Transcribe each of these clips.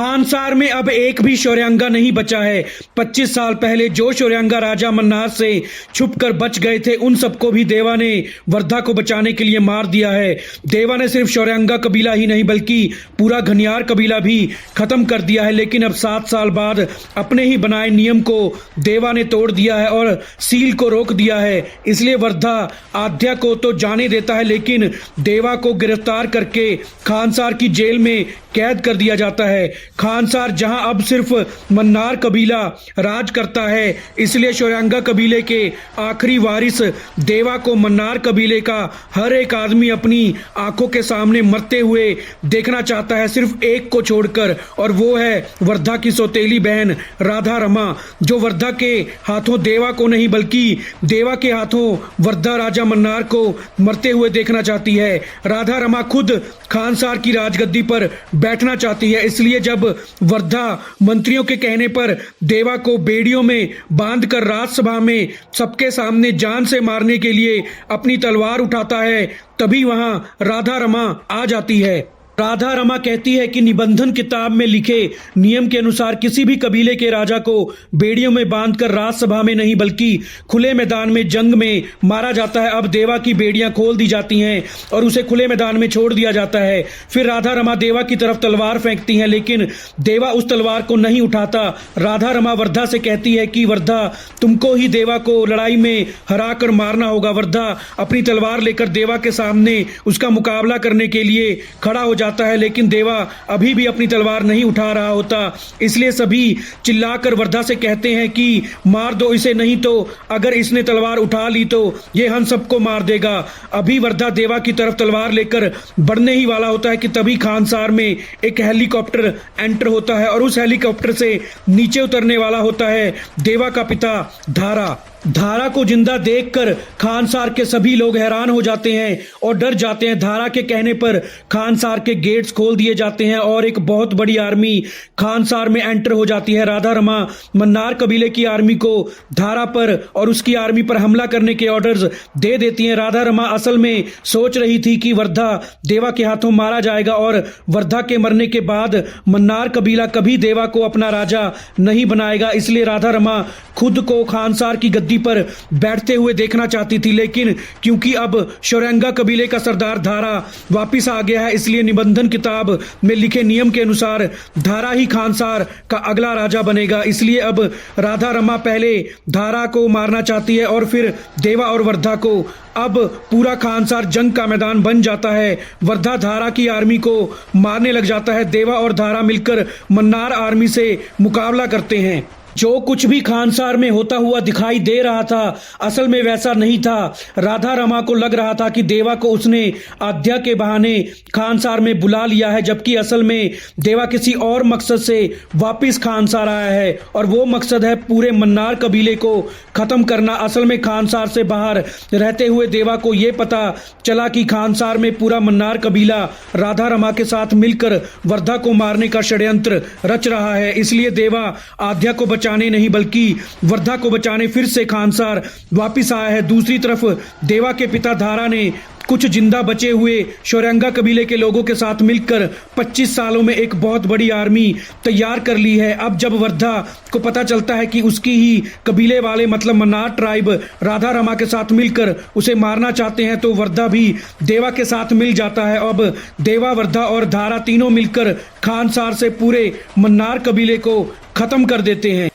खानसार में अब एक भी शौर्यांगा नहीं बचा है। 25 साल पहले जो शौर्यांगा राजा मन्नार से छुपकर बच गए थे, उन सबको भी देवा ने वर्धा को बचाने के लिए मार दिया है। देवा ने सिर्फ शौर्यांगा कबीला ही नहीं बल्कि पूरा घनियार कबीला भी खत्म कर दिया है। लेकिन अब 7 साल बाद अपने ही बनाए नियम को देवा ने तोड़ दिया है और सील को रोक दिया है। इसलिए वर्धा आध्या को तो जाने देता है, लेकिन देवा को गिरफ्तार करके खानसार की जेल में कैद कर दिया जाता है। खानसार जहां अब सिर्फ मन्नार कबीला राज करता है, इसलिए शौर्यांगा कबीले के आखिरी वारिस देवा को मन्नार कबीले का हर एक आदमी अपनी आंखों के सामने मरते हुए देखना चाहता है, सिर्फ एक को छोड़कर, और वो है वर्धा की सौतेली बहन राधा रमा, जो वर्धा के हाथों देवा को नहीं बल्कि देवा के हाथों वर्धा राजा मन्नार को मरते हुए देखना चाहती है। राधा रमा खुद खानसार की राजगद्दी पर बैठना चाहती है, इसलिए जब वर्धा मंत्रियों के कहने पर देवा को बेड़ियों में बांधकर राज्यसभा में सबके सामने जान से मारने के लिए अपनी तलवार उठाता है, तभी वहां राधा रमा आ जाती है। राधा रमा कहती है कि निबंधन किताब में लिखे नियम के अनुसार किसी भी कबीले के राजा को बेड़ियों में बांधकर राज्यसभा में नहीं बल्कि खुले मैदान में जंग में मारा जाता है। अब देवा की बेड़ियां खोल दी जाती हैं और उसे खुले मैदान में छोड़ दिया जाता है। फिर राधा रमा देवा की तरफ तलवार फेंकती हैं, लेकिन देवा उस तलवार को नहीं उठाता। राधा रमा वर्धा से कहती है कि वर्धा, तुमको ही देवा को लड़ाई में हरा कर मारना होगा। वर्धा अपनी तलवार लेकर देवा के सामने उसका मुकाबला करने के लिए खड़ा हो जाता है, लेकिन देवा अभी भी अपनी तलवार नहीं उठा रहा होता। इसलिए सभी चिल्लाकर वर्धा से कहते हैं कि मार दो इसे, नहीं तो अगर इसने तलवार उठा ली तो ये हम सबको मार देगा। अभी वर्धा देवा की तरफ तलवार लेकर बढ़ने ही वाला होता है कि तभी खानसार में एक हेलीकॉप्टर एंटर होता है और उस हेलीकॉप्टर से नीचे उतरने वाला होता है देवा का पिता धारा। धारा को जिंदा देखकर खानसार के सभी लोग हैरान हो जाते हैं और डर जाते हैं। धारा के कहने पर खानसार के गेट्स खोल दिए जाते हैं और एक बहुत बड़ी आर्मी खानसार में एंटर हो जाती है। राधा रमा मन्नार कबीले की आर्मी को धारा पर और उसकी आर्मी पर हमला करने के ऑर्डर्स दे देती हैं। राधा रमा असल में सोच रही थी कि वर्धा देवा के हाथों मारा जाएगा और वर्धा के मरने के बाद मन्नार कबीला कभी देवा को अपना राजा नहीं बनाएगा। इसलिए राधा रमा खुद को खानसार की गद्दी पर बैठते हुए देखना चाहती थी, लेकिन क्योंकि अब शौर्यांगा कबीले का सरदार धारा वापिस आ गया है, इसलिए निबंधन किताब में लिखे नियम के अनुसार धारा ही खानसार का अगला राजा बनेगा। इसलिए अब राधा रमा पहले धारा को मारना चाहती है और फिर देवा और वर्धा को। अब पूरा खानसार जंग का मैदान बन जाता है। वर्धा धारा की आर्मी को मारने लग जाता है। देवा और धारा मिलकर मन्नार आर्मी से मुकाबला करते हैं। जो कुछ भी खानसार में होता हुआ दिखाई दे रहा था, असल में वैसा नहीं था। राधा रमा को लग रहा था कि देवा को उसने आध्या के बहाने खानसार में बुला लिया है, जबकि असल में देवा किसी और मकसद से वापस खानसार आया है और वो मकसद है पूरे मन्नार कबीले को खत्म करना। असल में खानसार से बाहर रहते हुए देवा को ये पता चला कि खानसार में पूरा मन्नार कबीला राधा रमा के साथ मिलकर वर्धा को मारने का षड्यंत्र रच रहा है। इसलिए देवा आध्या को बचाने नहीं बल्कि वर्धा को बचाने फिर से खानसार वापिस आया है। दूसरी तरफ देवा के पिता धारा ने कुछ जिंदा बचे हुए शौर्यांगा कबीले के लोगों के साथ मिलकर 25 सालों में एक बहुत बड़ी आर्मी तैयार कर ली है। अब जब वर्धा को पता चलता है कि उसकी ही कबीले वाले मतलब मन्नार ट्राइब राधा रमा के साथ मिलकर उसे मारना चाहते हैं, तो वर्धा भी देवा के साथ मिल जाता है। अब देवा, वर्धा और धारा तीनों मिलकर खानसार से पूरे मन्नार कबीले को खत्म कर देते हैं।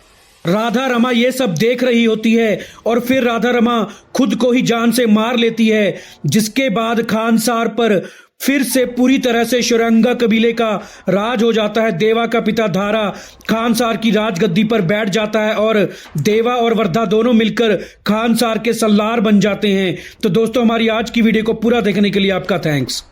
राधा रमा ये सब देख रही होती है और फिर राधा रमा खुद को ही जान से मार लेती है, जिसके बाद खानसार पर फिर से पूरी तरह से शौर्यांगा कबीले का राज हो जाता है। देवा का पिता धारा खानसार की राजगद्दी पर बैठ जाता है और देवा और वर्धा दोनों मिलकर खानसार के सल्लार बन जाते हैं। तो दोस्तों, हमारी आज की वीडियो को पूरा देखने के लिए आपका थैंक्स।